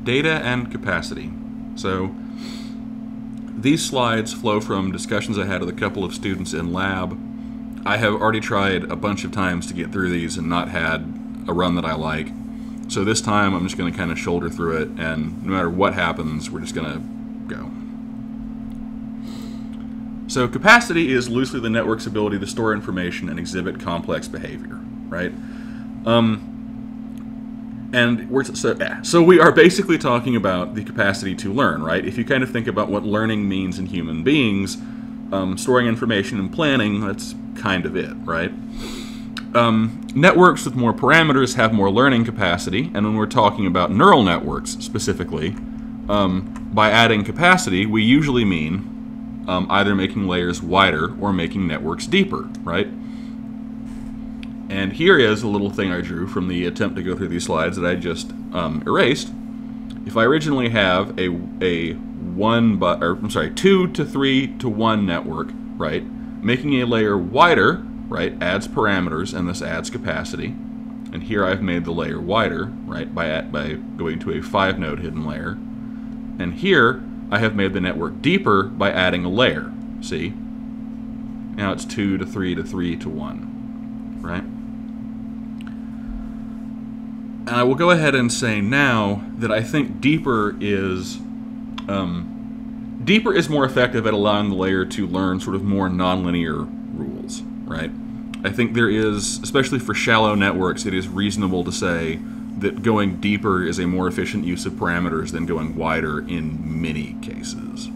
data and capacity. So these slides flow from discussions I had with a couple of students in lab. I have already tried a bunch of times to get through these and not had a run that I like. So this time I'm just going to kind of shoulder through it, and no matter what happens, we're just going to go. So capacity is loosely the network's ability to store information and exhibit complex behavior, right? So we are basically talking about the capacity to learn, right? If you kind of think about what learning means in human beings, storing information and planning, that's kind of it, right? Networks with more parameters have more learning capacity, and when we're talking about neural networks specifically, by adding capacity, we usually mean either making layers wider or making networks deeper, right? And here is a little thing I drew from the attempt to go through these slides that I just erased. If I originally have a 2 to 3 to 1 network, right, making a layer wider, right, adds parameters, and this adds capacity. And here I've made the layer wider, right, by going to a 5-node hidden layer. And here I have made the network deeper by adding a layer. See? Now it's 2 to 3 to 3 to 1, right? And I will go ahead and say now that I think deeper is more effective at allowing the layer to learn sort of more nonlinear rules, right? I think there is, especially for shallow networks, it is reasonable to say that going deeper is a more efficient use of parameters than going wider in many cases.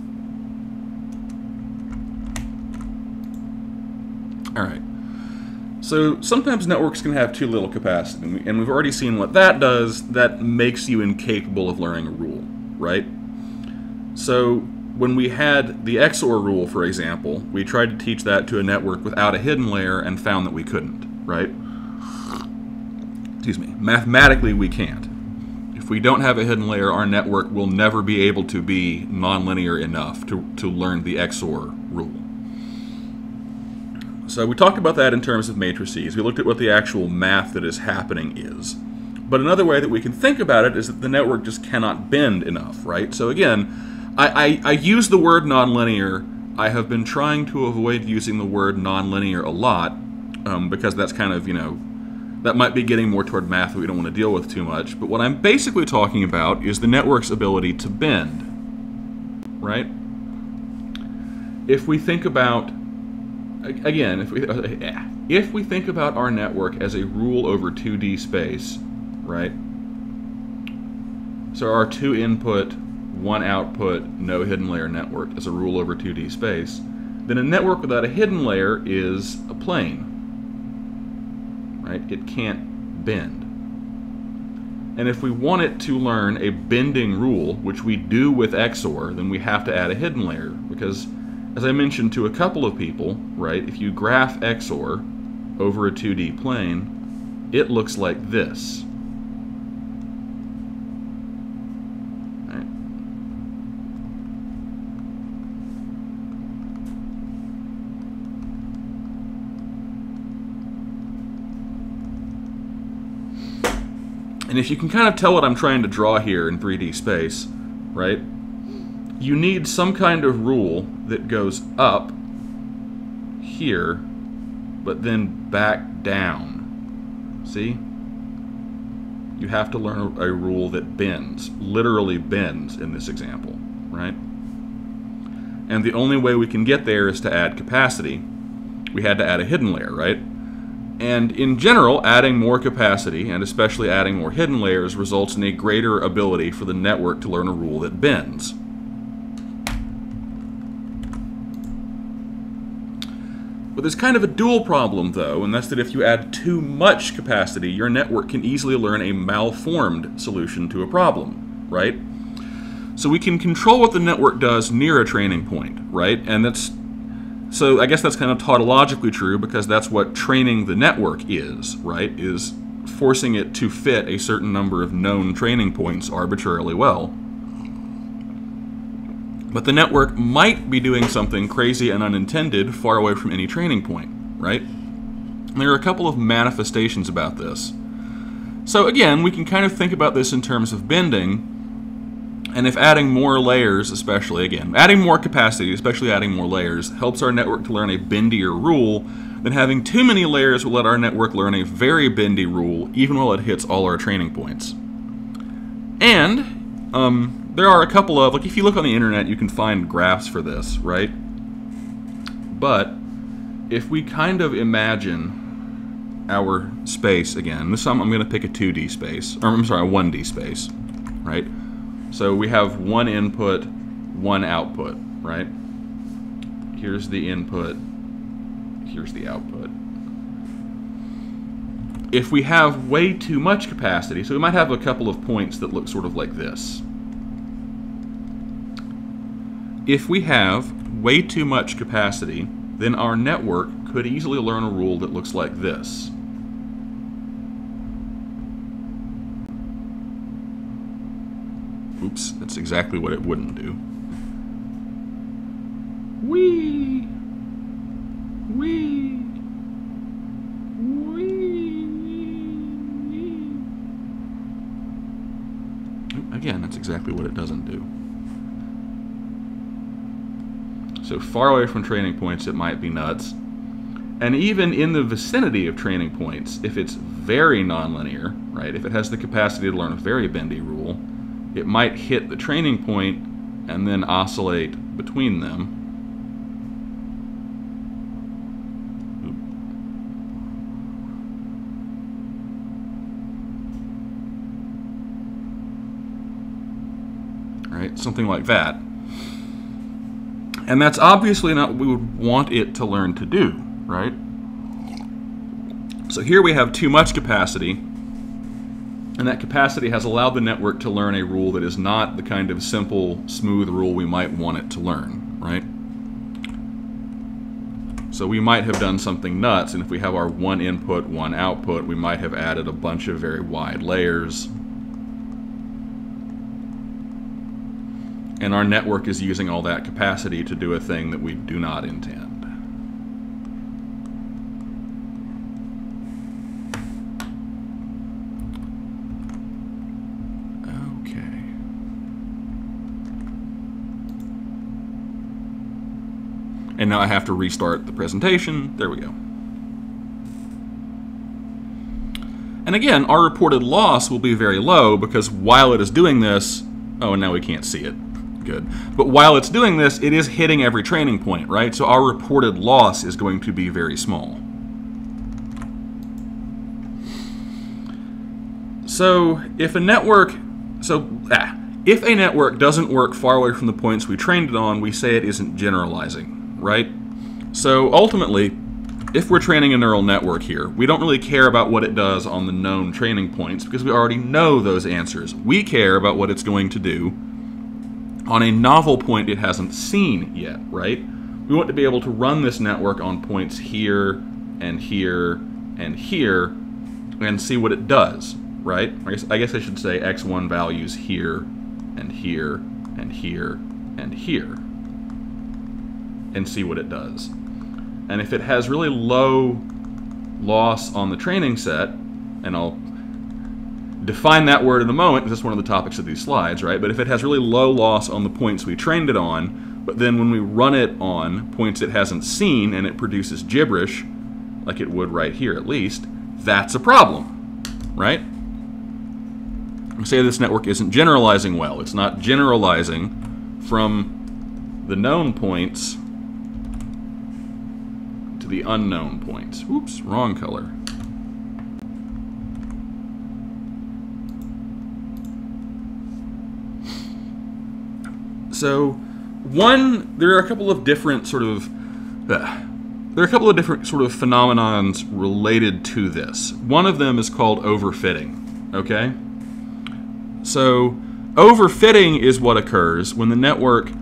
All right. So sometimes networks can have too little capacity, and we've already seen what that does. That makes you incapable of learning a rule, right? So when we had the XOR rule, for example, we tried to teach that to a network without a hidden layer and found that we couldn't, right? Excuse me. Mathematically, we can't. If we don't have a hidden layer, our network will never be able to be nonlinear enough to learn the XOR rule. So we talked about that in terms of matrices. We looked at what the actual math that is happening is. But another way that we can think about it is that the network just cannot bend enough, right? So again, I use the word nonlinear. I have been trying to avoid using the word nonlinear a lot because that's kind of, that might be getting more toward math that we don't want to deal with too much. But what I'm basically talking about is the network's ability to bend, right? If we think about, again, if we think about our network as a rule over 2D space, right? So our 2 input, 1 output, no hidden layer network as a rule over 2D space, then a network without a hidden layer is a plane, right? It can't bend. And if we want it to learn a bending rule, which we do with XOR, then we have to add a hidden layer, because as I mentioned to a couple of people, right, if you graph XOR over a 2D plane, it looks like this. Right. And if you can kind of tell what I'm trying to draw here in 3D space, right, you need some kind of rule that goes up here, but then back down. See? You have to learn a rule that bends, literally bends in this example, right? And the only way we can get there is to add capacity. We had to add a hidden layer, right? And in general, adding more capacity, and especially adding more hidden layers, results in a greater ability for the network to learn a rule that bends. But there's kind of a dual problem, though, and that's that if you add too much capacity, your network can easily learn a malformed solution to a problem, right? So we can control what the network does near a training point, right? And so I guess that's kind of tautologically true, because that's what training the network is, right? Is forcing it to fit a certain number of known training points arbitrarily well. But the network might be doing something crazy and unintended far away from any training point, right? And there are a couple of manifestations about this. So again, we can kind of think about this in terms of bending. And if adding more layers, especially, again, adding more capacity, especially adding more layers, helps our network to learn a bendier rule, then having too many layers will let our network learn a very bendy rule, even while it hits all our training points. And there are a couple of, like if you look on the internet, you can find graphs for this, right? But if we kind of imagine our space again, this time I'm going to pick a 2D space, or I'm sorry, a 1D space, right? So we have one input, one output, right? Here's the input, here's the output. If we have way too much capacity, so we might have a couple of points that look sort of like this. If we have way too much capacity, then our network could easily learn a rule that looks like this. Oops, that's exactly what it wouldn't do. Whee! Whee! Whee! Again, that's exactly what it doesn't do. So far away from training points, it might be nuts. And even in the vicinity of training points, if it's very nonlinear, right, if it has the capacity to learn a very bendy rule, it might hit the training point and then oscillate between them. Right, something like that. And that's obviously not what we would want it to learn to do, right? So here we have too much capacity, and that capacity has allowed the network to learn a rule that is not the kind of simple, smooth rule we might want it to learn, right? So we might have done something nuts, and if we have our one input, one output, we might have added a bunch of very wide layers. And our network is using all that capacity to do a thing that we do not intend. Okay. And now I have to restart the presentation. There we go. And again, our reported loss will be very low because while it is doing this, oh, and now we can't see it. Good. But while it's doing this, it is hitting every training point, right? So our reported loss is going to be very small. So if a network, if a network doesn't work far away from the points we trained it on, we say it isn't generalizing, right? So ultimately, if we're training a neural network here, we don't really care about what it does on the known training points because we already know those answers. We care about what it's going to do on a novel point it hasn't seen yet, right? We want to be able to run this network on points here and here and here and see what it does, right? I guess I should say x1 values here and here and here and here and see what it does. And if it has really low loss on the training set, and I'll define that word in a moment because that's one of the topics of these slides, right? But if it has really low loss on the points we trained it on, but then when we run it on points it hasn't seen and it produces gibberish, like it would right here at least, that's a problem, right? We say this network isn't generalizing well. It's not generalizing from the known points to the unknown points. Oops, wrong color. So, there are a couple of different sort of phenomenons related to this. One of them is called overfitting, okay? So, overfitting is what occurs when the network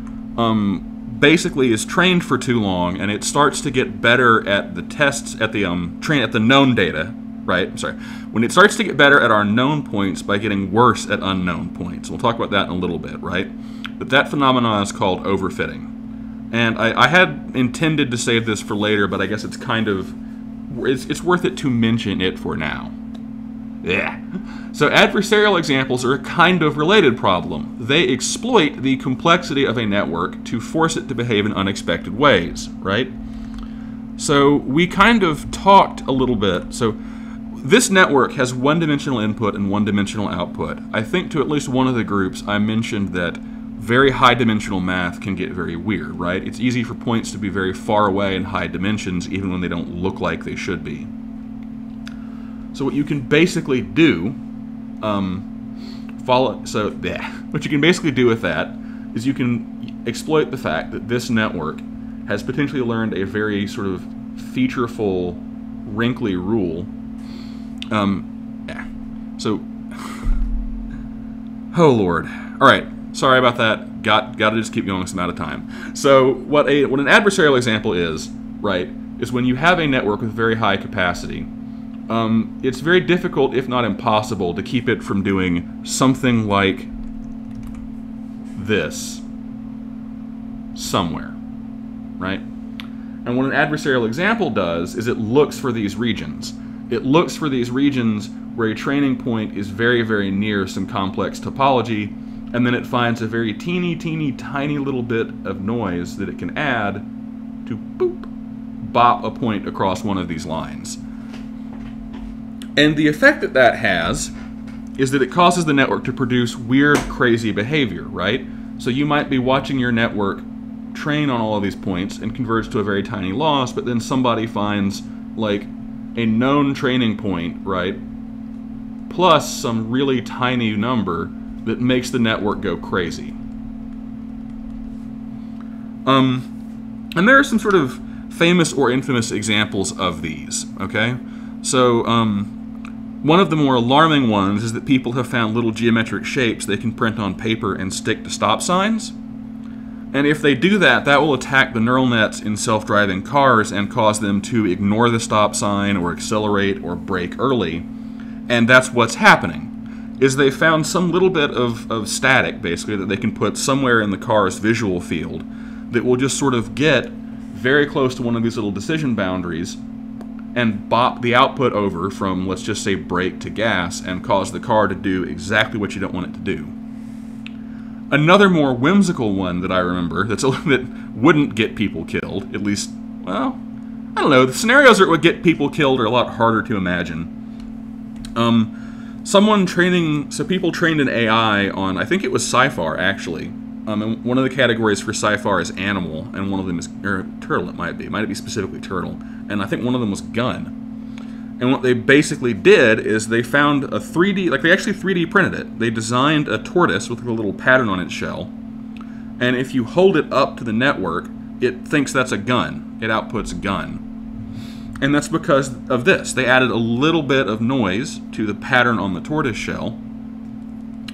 basically is trained for too long and it starts to get better at the tests at the known data, right? When it starts to get better at our known points by getting worse at unknown points. We'll talk about that in a little bit, right? But that phenomenon is called overfitting. And I had intended to save this for later, but I guess it's kind of, it's worth it to mention it for now. Yeah. So adversarial examples are a kind of related problem. They exploit the complexity of a network to force it to behave in unexpected ways, right? So we kind of talked a little bit. So this network has one-dimensional input and one-dimensional output. I think to at least one of the groups I mentioned that very high-dimensional math can get very weird, right? It's easy for points to be very far away in high dimensions even when they don't look like they should be. So what you can basically do, what you can basically do with that is you can exploit the fact that this network has potentially learned a very sort of featureful, wrinkly rule. So, oh Lord. All right, sorry about that. Got to just keep going some out of time. So what an adversarial example is, right, is when you have a network with very high capacity. It's very difficult, if not impossible, to keep it from doing something like this somewhere, right? And what an adversarial example does is it looks for these regions. It looks for these regions where a training point is very, very near some complex topology, and then it finds a very teeny, tiny little bit of noise that it can add to bop a point across one of these lines. And the effect that that has is that it causes the network to produce weird, crazy behavior, right? So you might be watching your network train on all of these points and converge to a very tiny loss, but then somebody finds, like, a known training point, right, plus some really tiny number that makes the network go crazy. And there are some sort of famous or infamous examples of these, okay? So, one of the more alarming ones is that people have found little geometric shapes they can print on paper and stick to stop signs. And if they do that, that will attack the neural nets in self-driving cars and cause them to ignore the stop sign or accelerate or brake early. And that's what's happening, is they found some little bit of static, basically, that they can put somewhere in the car's visual field that will just sort of get very close to one of these little decision boundaries and bop the output over from, let's just say, brake to gas and cause the car to do exactly what you don't want it to do. Another more whimsical one that I remember that wouldn't get people killed, at least, well, I don't know, the scenarios that would get people killed are a lot harder to imagine. People trained an AI on, I think it was SciFar, actually. And one of the categories for SciFar is animal, and one of them is, or turtle it might be specifically turtle. And I think one of them was gun. And what they basically did is they found a 3D, like they actually 3D printed it. They designed a tortoise with a little pattern on its shell. And if you hold it up to the network, it thinks that's a gun. It outputs gun. And that's because of this. They added a little bit of noise to the pattern on the tortoise shell.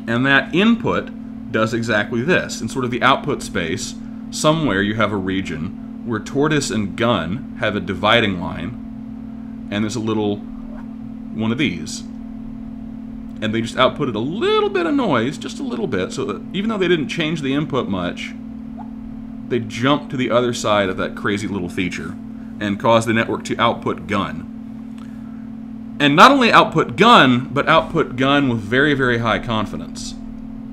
And that input does exactly this. In sort of the output space, somewhere you have a region where tortoise and gun have a dividing line, and there's a little one of these. And they just outputted a little bit of noise, just a little bit, so that even though they didn't change the input much, they jumped to the other side of that crazy little feature and caused the network to output gun. And not only output gun, but output gun with very, very high confidence.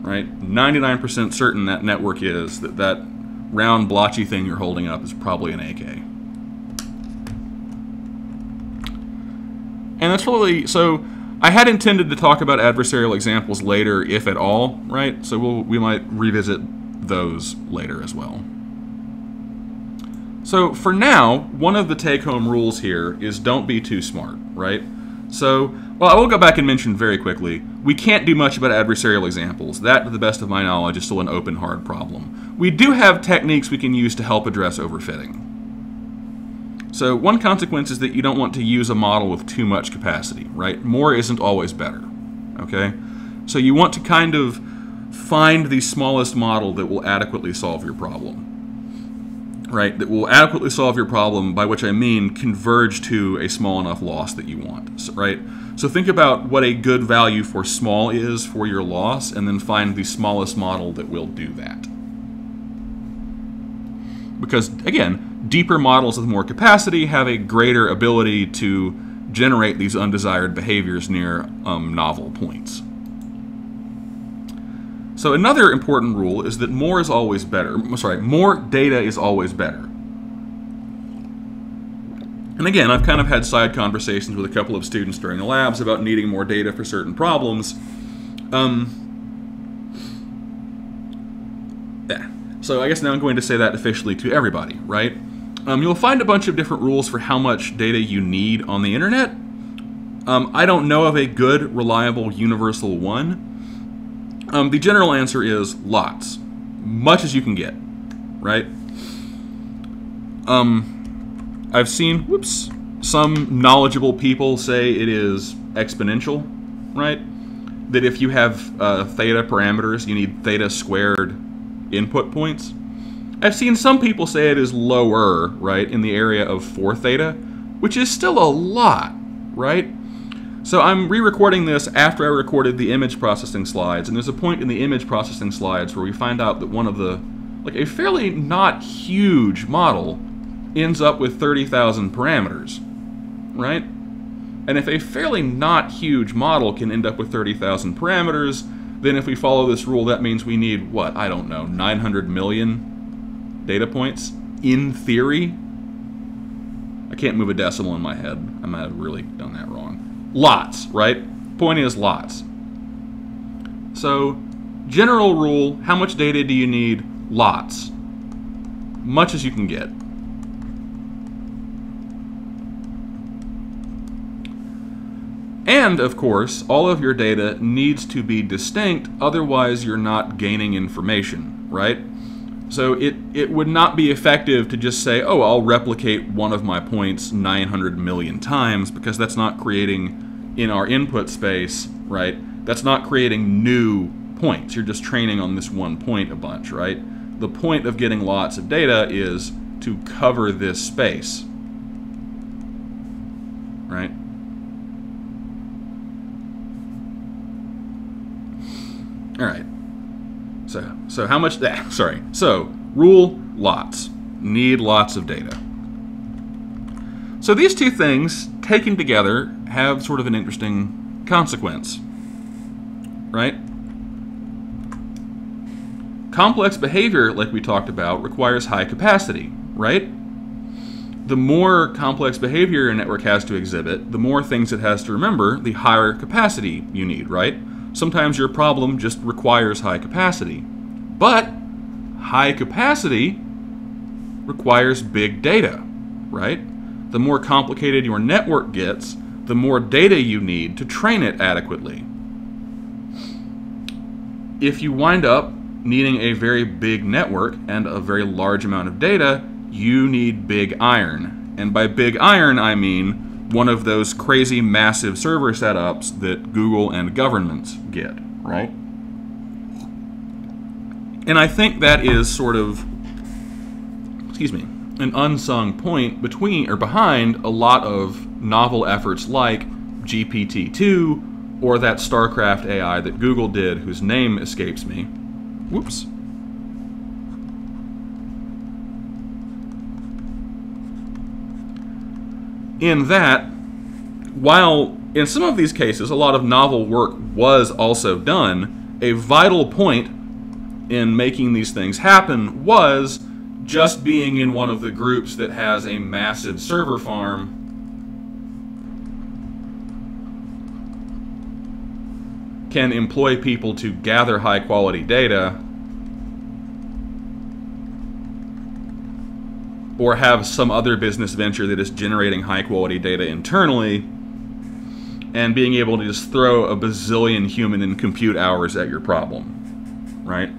Right? 99% certain that network is that round blotchy thing you're holding up is probably an AK. And that's really, so I had intended to talk about adversarial examples later, if at all, right? So we might revisit those later as well. So for now, one of the take-home rules here is don't be too smart, right? So, well, I will go back and mention very quickly, we can't do much about adversarial examples. That, to the best of my knowledge, is still an open, hard problem. We do have techniques we can use to help address overfitting. So one consequence is that you don't want to use a model with too much capacity, right? More isn't always better, okay? So you want to kind of find the smallest model that will adequately solve your problem, right? That will adequately solve your problem, by which I mean converge to a small enough loss that you want, right? So think about what a good value for small is for your loss, and then find the smallest model that will do that. Because, again, deeper models with more capacity have a greater ability to generate these undesired behaviors near novel points. So another important rule is that more is always better. More data is always better. And again, I've kind of had side conversations with a couple of students during the labs about needing more data for certain problems. So I guess now I'm going to say that officially to everybody, right? You'll find a bunch of different rules for how much data you need on the internet. I don't know of a good, reliable, universal one. The general answer is lots. Much as you can get, right? I've seen, some knowledgeable people say it is exponential, right? That if you have theta parameters, you need theta squared input points. I've seen some people say it is lower, right, in the area of 4 theta, which is still a lot, right? So I'm re-recording this after I recorded the image processing slides, and there's a point in the image processing slides where we find out that one of the, a fairly not huge model ends up with 30,000 parameters, right? And if a fairly not huge model can end up with 30,000 parameters, then if we follow this rule, that means we need, what, I don't know, 900 million data points, in theory? I can't move a decimal in my head. I might have really done that wrong. Lots, right? Point is lots. So, general rule, how much data do you need? Lots. Much as you can get. And, of course, all of your data needs to be distinct, otherwise you're not gaining information, right? So it would not be effective to just say, oh, I'll replicate one of my points 900 million times, because that's not creating, in our input space, right? That's not creating new points. You're just training on this one point a bunch, right? The point of getting lots of data is to cover this space, right? All right. So how much? So rule, lots. Need lots of data. So these two things taken together have sort of an interesting consequence, right? Complex behavior, like we talked about, requires high capacity, right? The more complex behavior a network has to exhibit, the more things it has to remember, the higher capacity you need, right? Sometimes your problem just requires high capacity. But high capacity requires big data, right? The more complicated your network gets, the more data you need to train it adequately. If you wind up needing a very big network and a very large amount of data, you need big iron. And by big iron, I mean one of those crazy massive server setups that Google and governments get, right? And I think that is sort of, an unsung point between or behind a lot of novel efforts like GPT-2 or that StarCraft AI that Google did, whose name escapes me. Whoops. In that, while in some of these cases a lot of novel work was also done, a vital point in making these things happen was just being in one of the groups that has a massive server farm can employ people to gather high quality data or have some other business venture that is generating high-quality data internally, and being able to just throw a bazillion human and compute hours at your problem, right?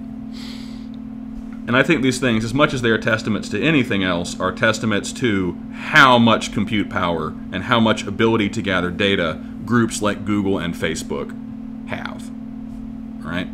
And I think these things, as much as they are testaments to anything else, are testaments to how much compute power and how much ability to gather data groups like Google and Facebook have, right?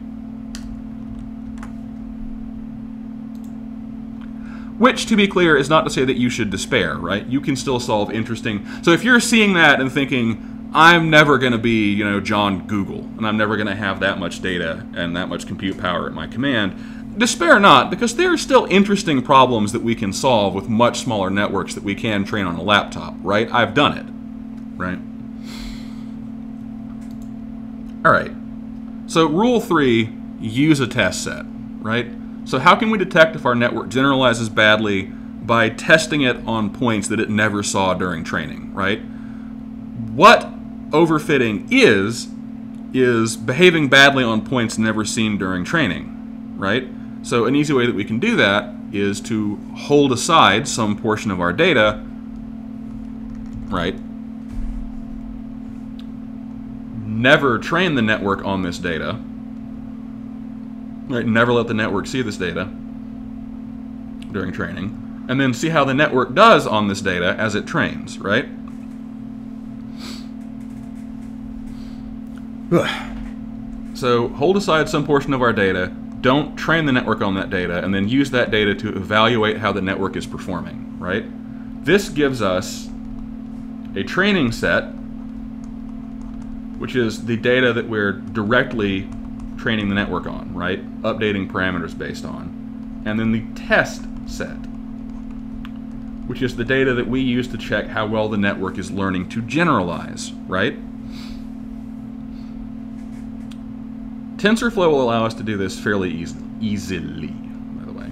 Which, to be clear, is not to say that you should despair, right? You can still solve interesting... So if you're seeing that and thinking, I'm never going to be, John Google, and I'm never going to have that much data and that much compute power at my command, despair not, because there are still interesting problems that we can solve with much smaller networks that we can train on a laptop, right? I've done it. right? All right. So rule 3, use a test set, right? So how can we detect if our network generalizes badly? By testing it on points that it never saw during training, right? What overfitting is behaving badly on points never seen during training, right? So an easy way that we can do that is to hold aside some portion of our data, right? Never train the network on this data, right? Never let the network see this data during training. And then see how the network does on this data as it trains, right? So hold aside some portion of our data, don't train the network on that data, and then use that data to evaluate how the network is performing, right? This gives us a training set, which is the data that we're directly training the network on, right? Updating parameters based on. And then the test set, which is the data that we use to check how well the network is learning to generalize, right? TensorFlow will allow us to do this fairly easily, by the way.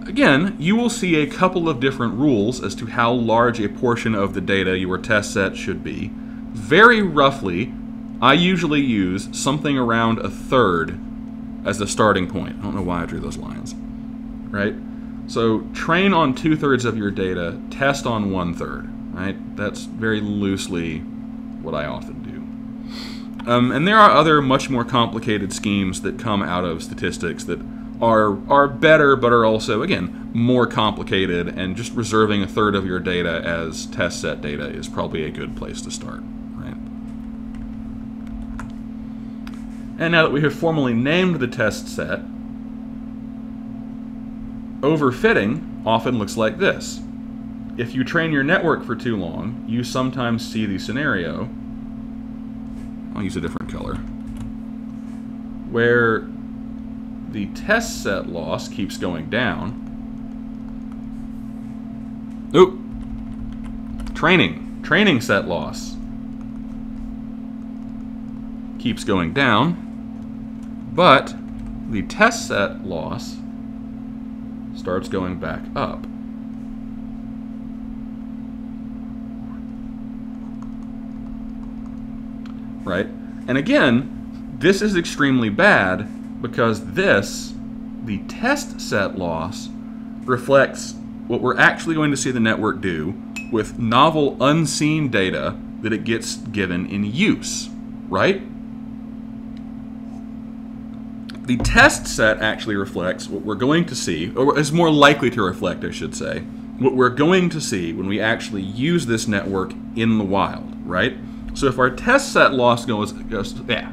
Again, you will see a couple of different rules as to how large a portion of the data your test set should be. Very roughly, I usually use something around 1/3 as the starting point. I don't know why I drew those lines, right? So train on 2/3 of your data, test on 1/3, right? That's very loosely what I often do. And there are other much more complicated schemes that come out of statistics that are better, but are also, again, more complicated, and just reserving 1/3 of your data as test set data is probably a good place to start, right? And now that we have formally named the test set, overfitting often looks like this. If you train your network for too long, you sometimes see the scenario, I'll use a different color, where the test set loss keeps going down. Oop! Training set loss keeps going down, but the test set loss starts going back up. Right? And again, this is extremely bad because the test set loss, reflects what we're actually going to see the network do with novel, unseen data that it gets given in use, right? The test set actually reflects what we're going to see, or is more likely to reflect, I should say, what we're going to see when we actually use this network in the wild, right? So if our test set loss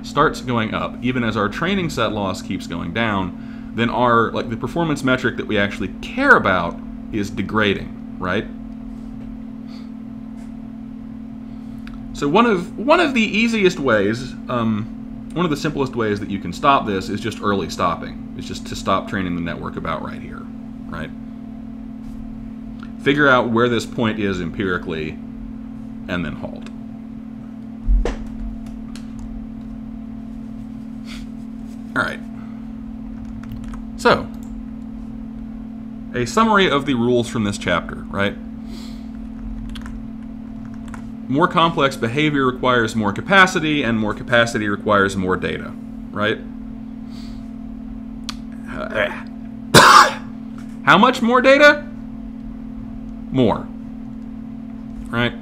starts going up, even as our training set loss keeps going down, then the performance metric that we actually care about is degrading, right? So one of the easiest ways, one of the simplest ways that you can stop this is just early stopping. It's just to stop training the network about right here, right? Figure out where this point is empirically, and then halt. All right. So, a summary of the rules from this chapter, right? More complex behavior requires more capacity, and more capacity requires more data, right? How much more data? More, right?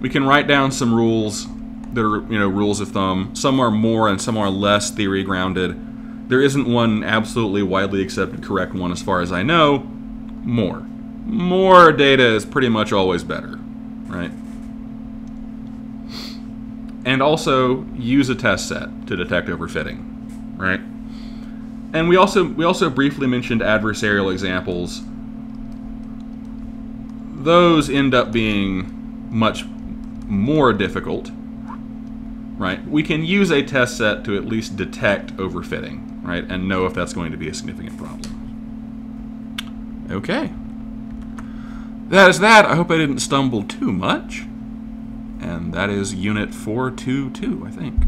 We can write down some rules that are, rules of thumb. Some are more and some are less theory grounded. There isn't one absolutely widely accepted correct one as far as I know. More. More data is pretty much always better, right? And also use a test set to detect overfitting, right? And we also briefly mentioned adversarial examples. Those end up being much more difficult, right? We can use a test set to at least detect overfitting, right? And know if that's going to be a significant problem. Okay. That is that. I hope I didn't stumble too much. and that is Unit 422, I think.